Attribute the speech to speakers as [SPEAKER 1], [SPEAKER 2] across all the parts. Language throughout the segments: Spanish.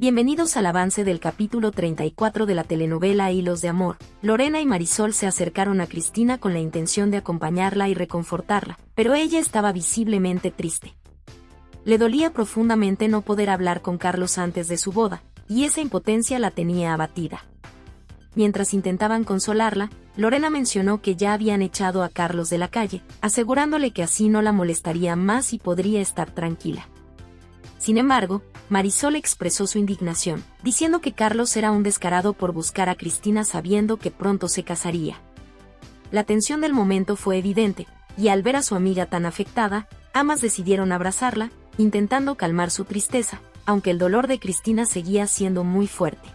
[SPEAKER 1] Bienvenidos al avance del capítulo 34 de la telenovela Hilos de Amor. Lorena y Marisol se acercaron a Cristina con la intención de acompañarla y reconfortarla, pero ella estaba visiblemente triste. Le dolía profundamente no poder hablar con Carlos antes de su boda, y esa impotencia la tenía abatida. Mientras intentaban consolarla, Lorena mencionó que ya habían echado a Carlos de la calle, asegurándole que así no la molestaría más y podría estar tranquila. Sin embargo, Marisol expresó su indignación, diciendo que Carlos era un descarado por buscar a Cristina sabiendo que pronto se casaría. La tensión del momento fue evidente, y al ver a su amiga tan afectada, ambas decidieron abrazarla, intentando calmar su tristeza, aunque el dolor de Cristina seguía siendo muy fuerte.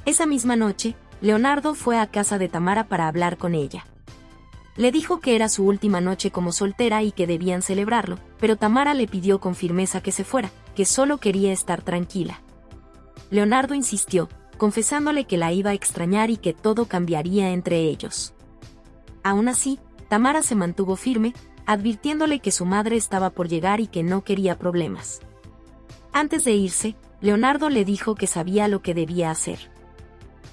[SPEAKER 1] Esa misma noche, Leonardo fue a casa de Tamara para hablar con ella. Le dijo que era su última noche como soltera y que debían celebrarlo, pero Tamara le pidió con firmeza que se fuera, que solo quería estar tranquila. Leonardo insistió, confesándole que la iba a extrañar y que todo cambiaría entre ellos. Aún así, Tamara se mantuvo firme, advirtiéndole que su madre estaba por llegar y que no quería problemas. Antes de irse, Leonardo le dijo que sabía lo que debía hacer.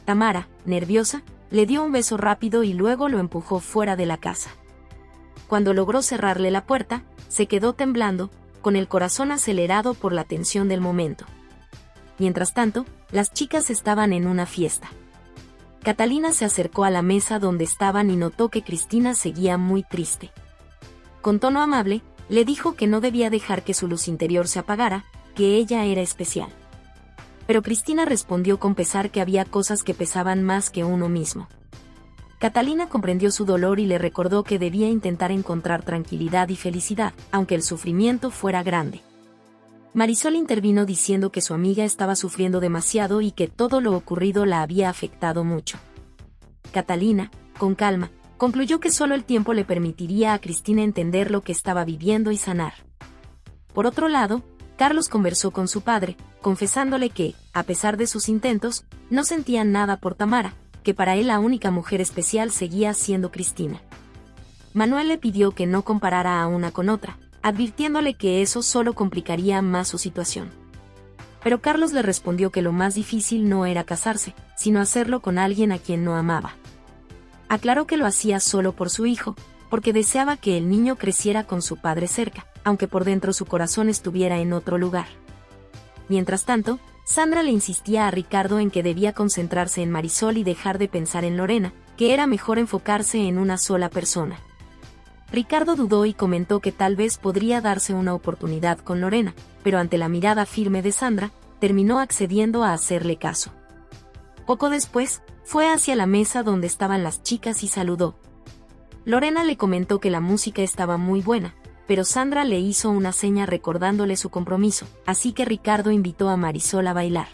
[SPEAKER 1] Tamara, nerviosa, le dio un beso rápido y luego lo empujó fuera de la casa. Cuando logró cerrarle la puerta, se quedó temblando, con el corazón acelerado por la tensión del momento. Mientras tanto, las chicas estaban en una fiesta. Catalina se acercó a la mesa donde estaban y notó que Cristina seguía muy triste. Con tono amable, le dijo que no debía dejar que su luz interior se apagara, que ella era especial. Pero Cristina respondió con pesar que había cosas que pesaban más que uno mismo. Catalina comprendió su dolor y le recordó que debía intentar encontrar tranquilidad y felicidad, aunque el sufrimiento fuera grande. Marisol intervino diciendo que su amiga estaba sufriendo demasiado y que todo lo ocurrido la había afectado mucho. Catalina, con calma, concluyó que solo el tiempo le permitiría a Cristina entender lo que estaba viviendo y sanar. Por otro lado, Carlos conversó con su padre, confesándole que, a pesar de sus intentos, no sentía nada por Tamara, que para él la única mujer especial seguía siendo Cristina. Manuel le pidió que no comparara a una con otra, advirtiéndole que eso solo complicaría más su situación. Pero Carlos le respondió que lo más difícil no era casarse, sino hacerlo con alguien a quien no amaba. Aclaró que lo hacía solo por su hijo, porque deseaba que el niño creciera con su padre cerca, aunque por dentro su corazón estuviera en otro lugar. Mientras tanto, Sandra le insistía a Ricardo en que debía concentrarse en Marisol y dejar de pensar en Lorena, que era mejor enfocarse en una sola persona. Ricardo dudó y comentó que tal vez podría darse una oportunidad con Lorena, pero ante la mirada firme de Sandra, terminó accediendo a hacerle caso. Poco después, fue hacia la mesa donde estaban las chicas y saludó. Lorena le comentó que la música estaba muy buena, pero Sandra le hizo una seña recordándole su compromiso, así que Ricardo invitó a Marisol a bailar.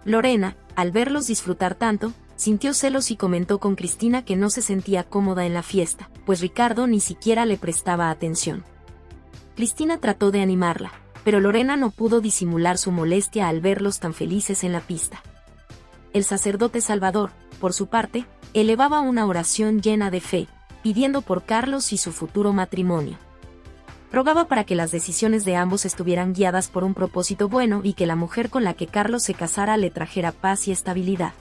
[SPEAKER 1] Lorena, al verlos disfrutar tanto, sintió celos y comentó con Cristina que no se sentía cómoda en la fiesta, pues Ricardo ni siquiera le prestaba atención. Cristina trató de animarla, pero Lorena no pudo disimular su molestia al verlos tan felices en la pista. El sacerdote Salvador, por su parte, elevaba una oración llena de fe, pidiendo por Carlos y su futuro matrimonio. Rogaba para que las decisiones de ambos estuvieran guiadas por un propósito bueno y que la mujer con la que Carlos se casara le trajera paz y estabilidad.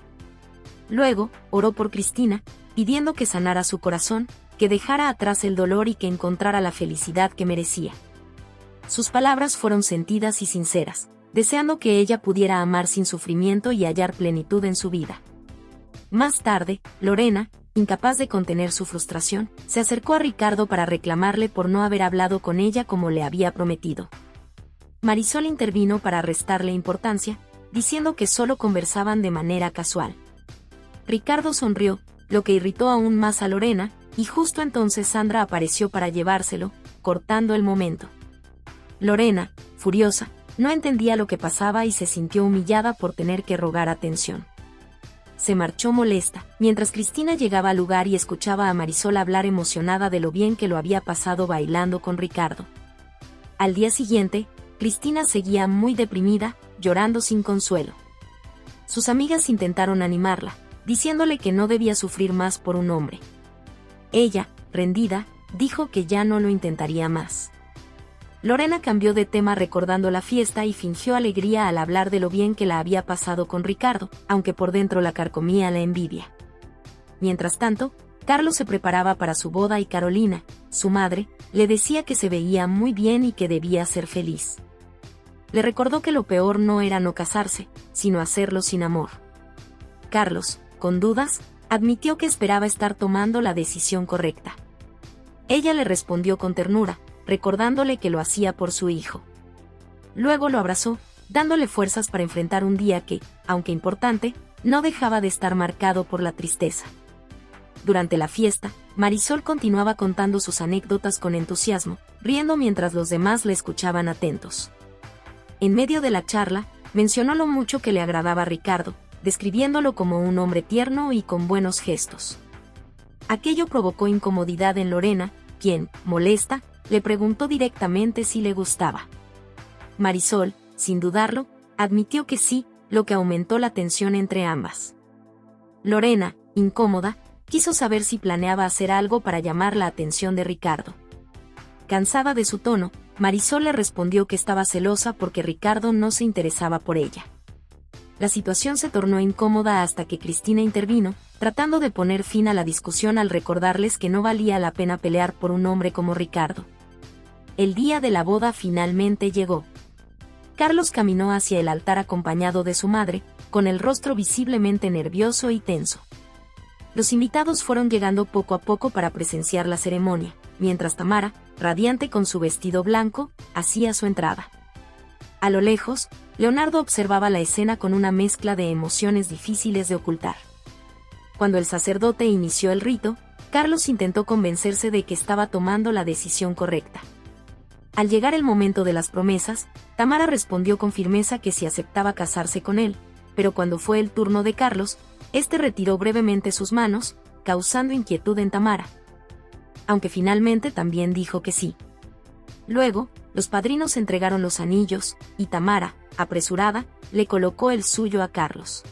[SPEAKER 1] Luego, oró por Cristina, pidiendo que sanara su corazón, que dejara atrás el dolor y que encontrara la felicidad que merecía. Sus palabras fueron sentidas y sinceras, deseando que ella pudiera amar sin sufrimiento y hallar plenitud en su vida. Más tarde, Lorena, incapaz de contener su frustración, se acercó a Ricardo para reclamarle por no haber hablado con ella como le había prometido. Marisol intervino para restarle importancia, diciendo que solo conversaban de manera casual. Ricardo sonrió, lo que irritó aún más a Lorena, y justo entonces Sandra apareció para llevárselo, cortando el momento. Lorena, furiosa, no entendía lo que pasaba y se sintió humillada por tener que rogar atención. Se marchó molesta, mientras Cristina llegaba al lugar y escuchaba a Marisol hablar emocionada de lo bien que lo había pasado bailando con Ricardo. Al día siguiente, Cristina seguía muy deprimida, llorando sin consuelo. Sus amigas intentaron animarla, diciéndole que no debía sufrir más por un hombre. Ella, rendida, dijo que ya no lo intentaría más. Lorena cambió de tema recordando la fiesta y fingió alegría al hablar de lo bien que la había pasado con Ricardo, aunque por dentro la carcomía la envidia. Mientras tanto, Carlos se preparaba para su boda y Carolina, su madre, le decía que se veía muy bien y que debía ser feliz. Le recordó que lo peor no era no casarse, sino hacerlo sin amor. Carlos, con dudas, admitió que esperaba estar tomando la decisión correcta. Ella le respondió con ternura, recordándole que lo hacía por su hijo. Luego lo abrazó, dándole fuerzas para enfrentar un día que, aunque importante, no dejaba de estar marcado por la tristeza. Durante la fiesta, Marisol continuaba contando sus anécdotas con entusiasmo, riendo mientras los demás le escuchaban atentos. En medio de la charla, mencionó lo mucho que le agradaba a Ricardo, describiéndolo como un hombre tierno y con buenos gestos. Aquello provocó incomodidad en Lorena, quien, molesta, le preguntó directamente si le gustaba. Marisol, sin dudarlo, admitió que sí, lo que aumentó la tensión entre ambas. Lorena, incómoda, quiso saber si planeaba hacer algo para llamar la atención de Ricardo. Cansada de su tono, Marisol le respondió que estaba celosa porque Ricardo no se interesaba por ella. La situación se tornó incómoda hasta que Cristina intervino, tratando de poner fin a la discusión al recordarles que no valía la pena pelear por un hombre como Ricardo. El día de la boda finalmente llegó. Carlos caminó hacia el altar acompañado de su madre, con el rostro visiblemente nervioso y tenso. Los invitados fueron llegando poco a poco para presenciar la ceremonia, mientras Tamara, radiante con su vestido blanco, hacía su entrada. A lo lejos, Leonardo observaba la escena con una mezcla de emociones difíciles de ocultar. Cuando el sacerdote inició el rito, Carlos intentó convencerse de que estaba tomando la decisión correcta. Al llegar el momento de las promesas, Tamara respondió con firmeza que si aceptaba casarse con él, pero cuando fue el turno de Carlos, este retiró brevemente sus manos, causando inquietud en Tamara. Aunque finalmente también dijo que sí. Luego, los padrinos entregaron los anillos, y Tamara, apresurada, le colocó el suyo a Carlos.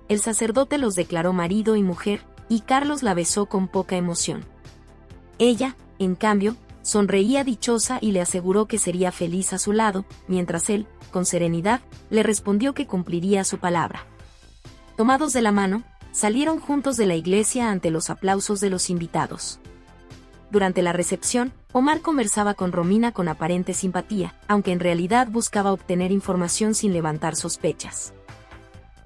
[SPEAKER 1] El sacerdote los declaró marido y mujer, y Carlos la besó con poca emoción. Ella, en cambio, sonreía dichosa y le aseguró que sería feliz a su lado, mientras él, con serenidad, le respondió que cumpliría su palabra. Tomados de la mano, salieron juntos de la iglesia ante los aplausos de los invitados. Durante la recepción, Omar conversaba con Romina con aparente simpatía, aunque en realidad buscaba obtener información sin levantar sospechas.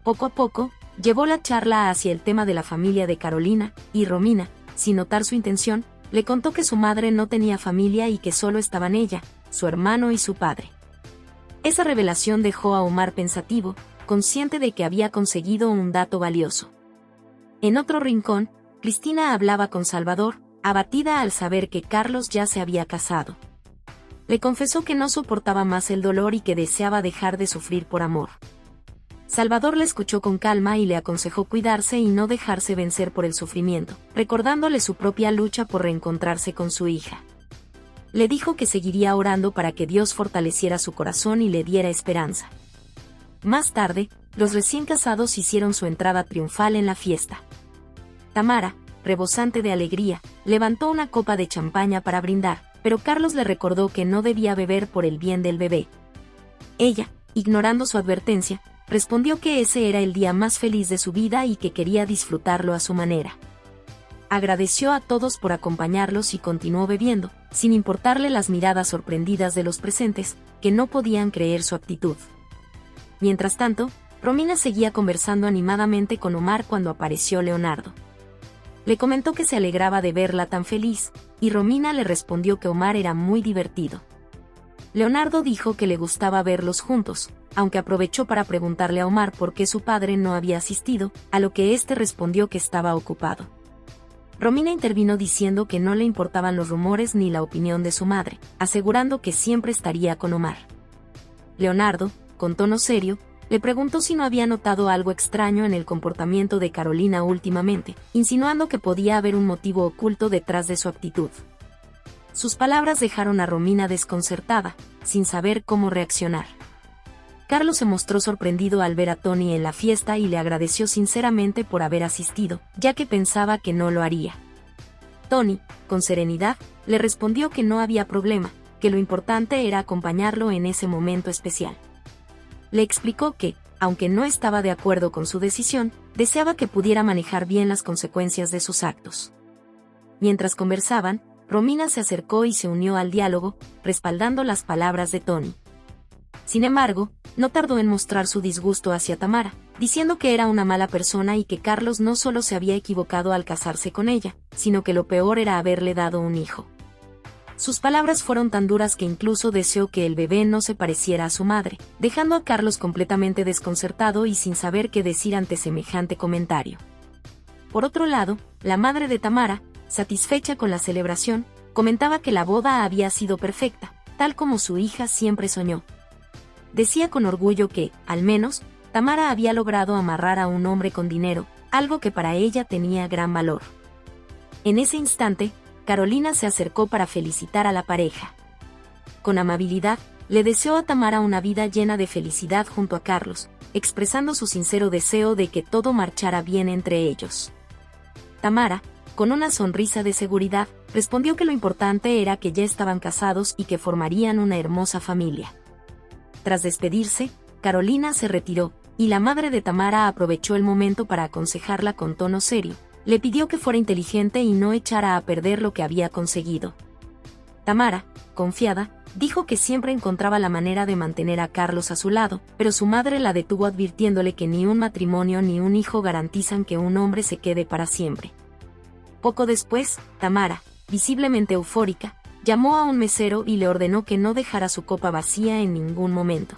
[SPEAKER 1] Poco a poco, llevó la charla hacia el tema de la familia de Carolina, y Romina, sin notar su intención, le contó que su madre no tenía familia y que solo estaban ella, su hermano y su padre. Esa revelación dejó a Omar pensativo, consciente de que había conseguido un dato valioso. En otro rincón, Cristina hablaba con Salvador, abatida al saber que Carlos ya se había casado. Le confesó que no soportaba más el dolor y que deseaba dejar de sufrir por amor. Salvador le escuchó con calma y le aconsejó cuidarse y no dejarse vencer por el sufrimiento, recordándole su propia lucha por reencontrarse con su hija. Le dijo que seguiría orando para que Dios fortaleciera su corazón y le diera esperanza. Más tarde, los recién casados hicieron su entrada triunfal en la fiesta. Tamara, rebosante de alegría, levantó una copa de champaña para brindar, pero Carlos le recordó que no debía beber por el bien del bebé. Ella, ignorando su advertencia, respondió que ese era el día más feliz de su vida y que quería disfrutarlo a su manera. Agradeció a todos por acompañarlos y continuó bebiendo, sin importarle las miradas sorprendidas de los presentes, que no podían creer su actitud. Mientras tanto, Romina seguía conversando animadamente con Omar cuando apareció Leonardo. Le comentó que se alegraba de verla tan feliz, y Romina le respondió que Omar era muy divertido. Leonardo dijo que le gustaba verlos juntos, aunque aprovechó para preguntarle a Omar por qué su padre no había asistido, a lo que éste respondió que estaba ocupado. Romina intervino diciendo que no le importaban los rumores ni la opinión de su madre, asegurando que siempre estaría con Omar. Leonardo, con tono serio, le preguntó si no había notado algo extraño en el comportamiento de Carolina últimamente, insinuando que podía haber un motivo oculto detrás de su actitud. Sus palabras dejaron a Romina desconcertada, sin saber cómo reaccionar. Carlos se mostró sorprendido al ver a Tony en la fiesta y le agradeció sinceramente por haber asistido, ya que pensaba que no lo haría. Tony, con serenidad, le respondió que no había problema, que lo importante era acompañarlo en ese momento especial. Le explicó que, aunque no estaba de acuerdo con su decisión, deseaba que pudiera manejar bien las consecuencias de sus actos. Mientras conversaban, Romina se acercó y se unió al diálogo, respaldando las palabras de Tony. Sin embargo, no tardó en mostrar su disgusto hacia Tamara, diciendo que era una mala persona y que Carlos no solo se había equivocado al casarse con ella, sino que lo peor era haberle dado un hijo. Sus palabras fueron tan duras que incluso deseó que el bebé no se pareciera a su madre, dejando a Carlos completamente desconcertado y sin saber qué decir ante semejante comentario. Por otro lado, la madre de Tamara, satisfecha con la celebración, comentaba que la boda había sido perfecta, tal como su hija siempre soñó. Decía con orgullo que, al menos, Tamara había logrado amarrar a un hombre con dinero, algo que para ella tenía gran valor. En ese instante, Carolina se acercó para felicitar a la pareja. Con amabilidad, le deseó a Tamara una vida llena de felicidad junto a Carlos, expresando su sincero deseo de que todo marchara bien entre ellos. Tamara, con una sonrisa de seguridad, respondió que lo importante era que ya estaban casados y que formarían una hermosa familia. Tras despedirse, Carolina se retiró, y la madre de Tamara aprovechó el momento para aconsejarla con tono serio. Le pidió que fuera inteligente y no echara a perder lo que había conseguido. Tamara, confiada, dijo que siempre encontraba la manera de mantener a Carlos a su lado, pero su madre la detuvo advirtiéndole que ni un matrimonio ni un hijo garantizan que un hombre se quede para siempre. Poco después, Tamara, visiblemente eufórica, llamó a un mesero y le ordenó que no dejara su copa vacía en ningún momento.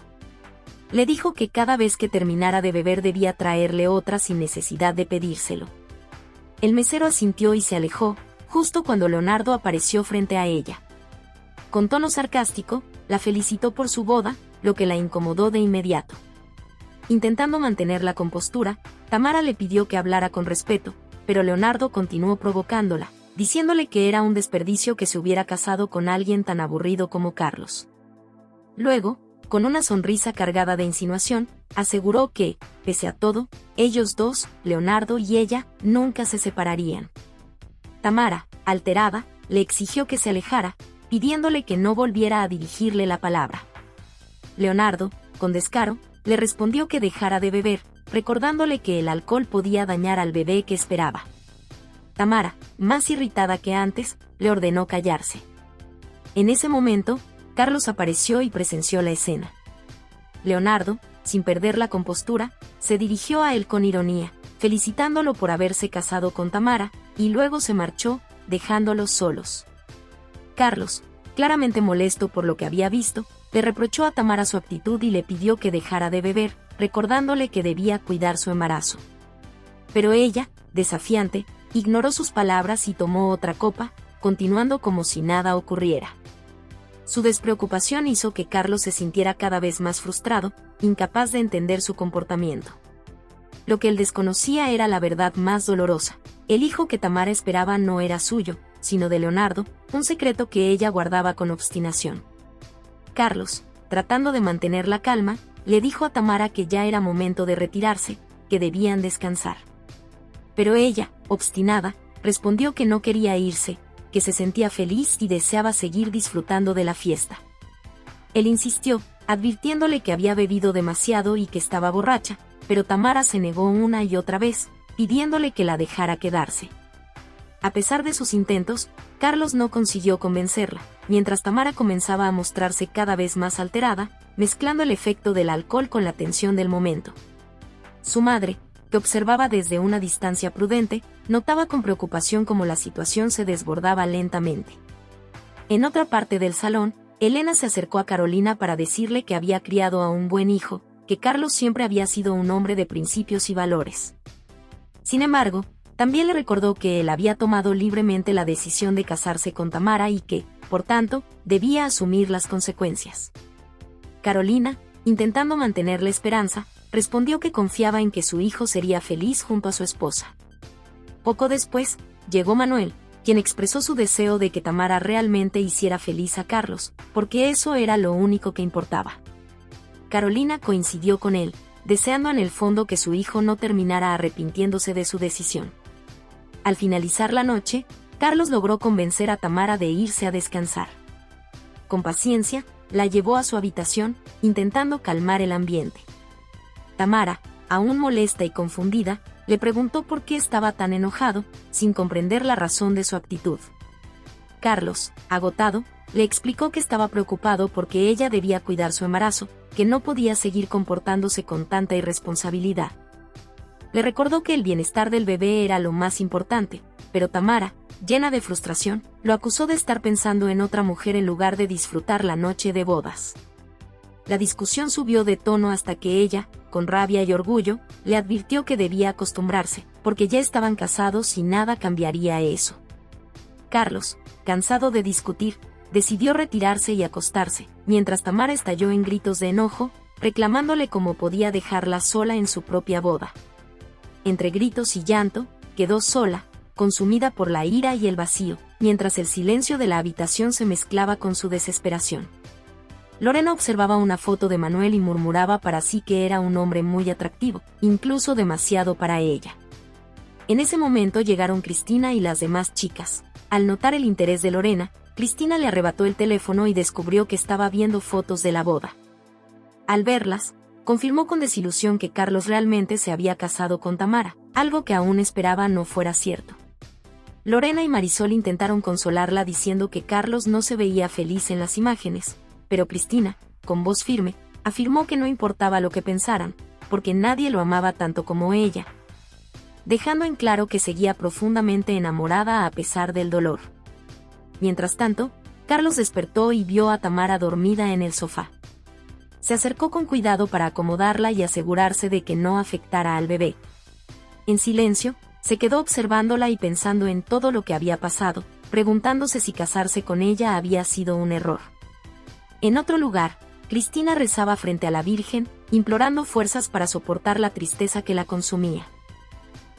[SPEAKER 1] Le dijo que cada vez que terminara de beber debía traerle otra sin necesidad de pedírselo. El mesero asintió y se alejó, justo cuando Leonardo apareció frente a ella. Con tono sarcástico, la felicitó por su boda, lo que la incomodó de inmediato. Intentando mantener la compostura, Tamara le pidió que hablara con respeto, pero Leonardo continuó provocándola, diciéndole que era un desperdicio que se hubiera casado con alguien tan aburrido como Carlos. Luego, con una sonrisa cargada de insinuación, aseguró que, pese a todo, ellos dos, Leonardo y ella, nunca se separarían. Tamara, alterada, le exigió que se alejara, pidiéndole que no volviera a dirigirle la palabra. Leonardo, con descaro, le respondió que dejara de beber, recordándole que el alcohol podía dañar al bebé que esperaba. Tamara, más irritada que antes, le ordenó callarse. En ese momento, Carlos apareció y presenció la escena. Leonardo, sin perder la compostura, se dirigió a él con ironía, felicitándolo por haberse casado con Tamara, y luego se marchó, dejándolos solos. Carlos, claramente molesto por lo que había visto, le reprochó a Tamara su actitud y le pidió que dejara de beber, recordándole que debía cuidar su embarazo. Pero ella, desafiante, ignoró sus palabras y tomó otra copa, continuando como si nada ocurriera. Su despreocupación hizo que Carlos se sintiera cada vez más frustrado, incapaz de entender su comportamiento. Lo que él desconocía era la verdad más dolorosa. El hijo que Tamara esperaba no era suyo, sino de Leonardo, un secreto que ella guardaba con obstinación. Carlos, tratando de mantener la calma, le dijo a Tamara que ya era momento de retirarse, que debían descansar. Pero ella, obstinada, respondió que no quería irse, que se sentía feliz y deseaba seguir disfrutando de la fiesta. Él insistió, advirtiéndole que había bebido demasiado y que estaba borracha, pero Tamara se negó una y otra vez, pidiéndole que la dejara quedarse. A pesar de sus intentos, Carlos no consiguió convencerla, mientras Tamara comenzaba a mostrarse cada vez más alterada, mezclando el efecto del alcohol con la tensión del momento. Su madre, que observaba desde una distancia prudente, notaba con preocupación cómo la situación se desbordaba lentamente. En otra parte del salón, Elena se acercó a Carolina para decirle que había criado a un buen hijo, que Carlos siempre había sido un hombre de principios y valores. Sin embargo, también le recordó que él había tomado libremente la decisión de casarse con Tamara y que, por tanto, debía asumir las consecuencias. Carolina, intentando mantener la esperanza, respondió que confiaba en que su hijo sería feliz junto a su esposa. Poco después, llegó Manuel, quien expresó su deseo de que Tamara realmente hiciera feliz a Carlos, porque eso era lo único que importaba. Carolina coincidió con él, deseando en el fondo que su hijo no terminara arrepintiéndose de su decisión. Al finalizar la noche, Carlos logró convencer a Tamara de irse a descansar. con paciencia, la llevó a su habitación, intentando calmar el ambiente. Tamara, aún molesta y confundida, le preguntó por qué estaba tan enojado, sin comprender la razón de su actitud. Carlos, agotado, le explicó que estaba preocupado porque ella debía cuidar su embarazo, que no podía seguir comportándose con tanta irresponsabilidad. Le recordó que el bienestar del bebé era lo más importante, pero Tamara, llena de frustración, lo acusó de estar pensando en otra mujer en lugar de disfrutar la noche de bodas. La discusión subió de tono hasta que ella, con rabia y orgullo, le advirtió que debía acostumbrarse, porque ya estaban casados y nada cambiaría eso. Carlos, cansado de discutir, decidió retirarse y acostarse, mientras Tamara estalló en gritos de enojo, reclamándole cómo podía dejarla sola en su propia boda. Entre gritos y llanto, quedó sola, consumida por la ira y el vacío, mientras el silencio de la habitación se mezclaba con su desesperación. Lorena observaba una foto de Manuel y murmuraba para sí que era un hombre muy atractivo, incluso demasiado para ella. En ese momento llegaron Cristina y las demás chicas. Al notar el interés de Lorena, Cristina le arrebató el teléfono y descubrió que estaba viendo fotos de la boda. Al verlas, confirmó con desilusión que Carlos realmente se había casado con Tamara, algo que aún esperaba no fuera cierto. Lorena y Marisol intentaron consolarla diciendo que Carlos no se veía feliz en las imágenes, pero Cristina, con voz firme, afirmó que no importaba lo que pensaran, porque nadie lo amaba tanto como ella, dejando en claro que seguía profundamente enamorada a pesar del dolor. Mientras tanto, Carlos despertó y vio a Tamara dormida en el sofá. Se acercó con cuidado para acomodarla y asegurarse de que no afectara al bebé. En silencio, se quedó observándola y pensando en todo lo que había pasado, preguntándose si casarse con ella había sido un error. En otro lugar, Cristina rezaba frente a la Virgen, implorando fuerzas para soportar la tristeza que la consumía.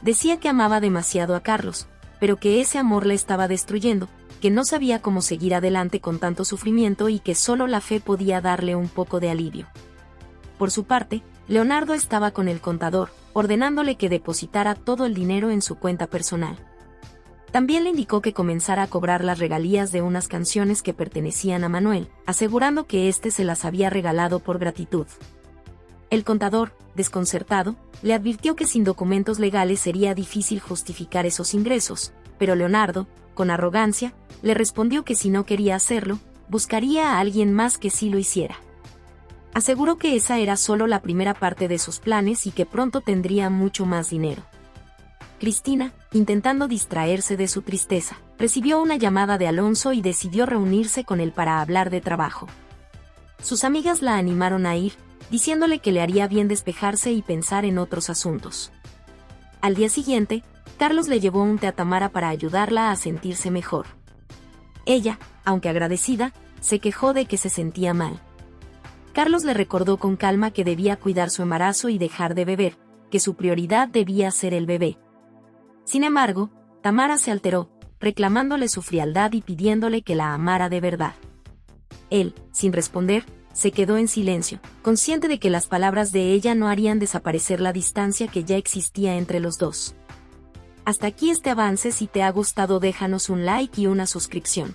[SPEAKER 1] Decía que amaba demasiado a Carlos, pero que ese amor la estaba destruyendo, que no sabía cómo seguir adelante con tanto sufrimiento y que solo la fe podía darle un poco de alivio. Por su parte, Leonardo estaba con el contador, ordenándole que depositara todo el dinero en su cuenta personal. También le indicó que comenzara a cobrar las regalías de unas canciones que pertenecían a Manuel, asegurando que éste se las había regalado por gratitud. El contador, desconcertado, le advirtió que sin documentos legales sería difícil justificar esos ingresos, pero Leonardo, con arrogancia, le respondió que si no quería hacerlo, buscaría a alguien más que sí lo hiciera. Aseguró que esa era solo la primera parte de sus planes y que pronto tendría mucho más dinero. Cristina, intentando distraerse de su tristeza, recibió una llamada de Alonso y decidió reunirse con él para hablar de trabajo. Sus amigas la animaron a ir, diciéndole que le haría bien despejarse y pensar en otros asuntos. Al día siguiente, Carlos le llevó un té a Tamara para ayudarla a sentirse mejor. Ella, aunque agradecida, se quejó de que se sentía mal. Carlos le recordó con calma que debía cuidar su embarazo y dejar de beber, que su prioridad debía ser el bebé. Sin embargo, Tamara se alteró, reclamándole su frialdad y pidiéndole que la amara de verdad. Él, sin responder, se quedó en silencio, consciente de que las palabras de ella no harían desaparecer la distancia que ya existía entre los dos. Hasta aquí este avance. Si te ha gustado, déjanos un like y una suscripción.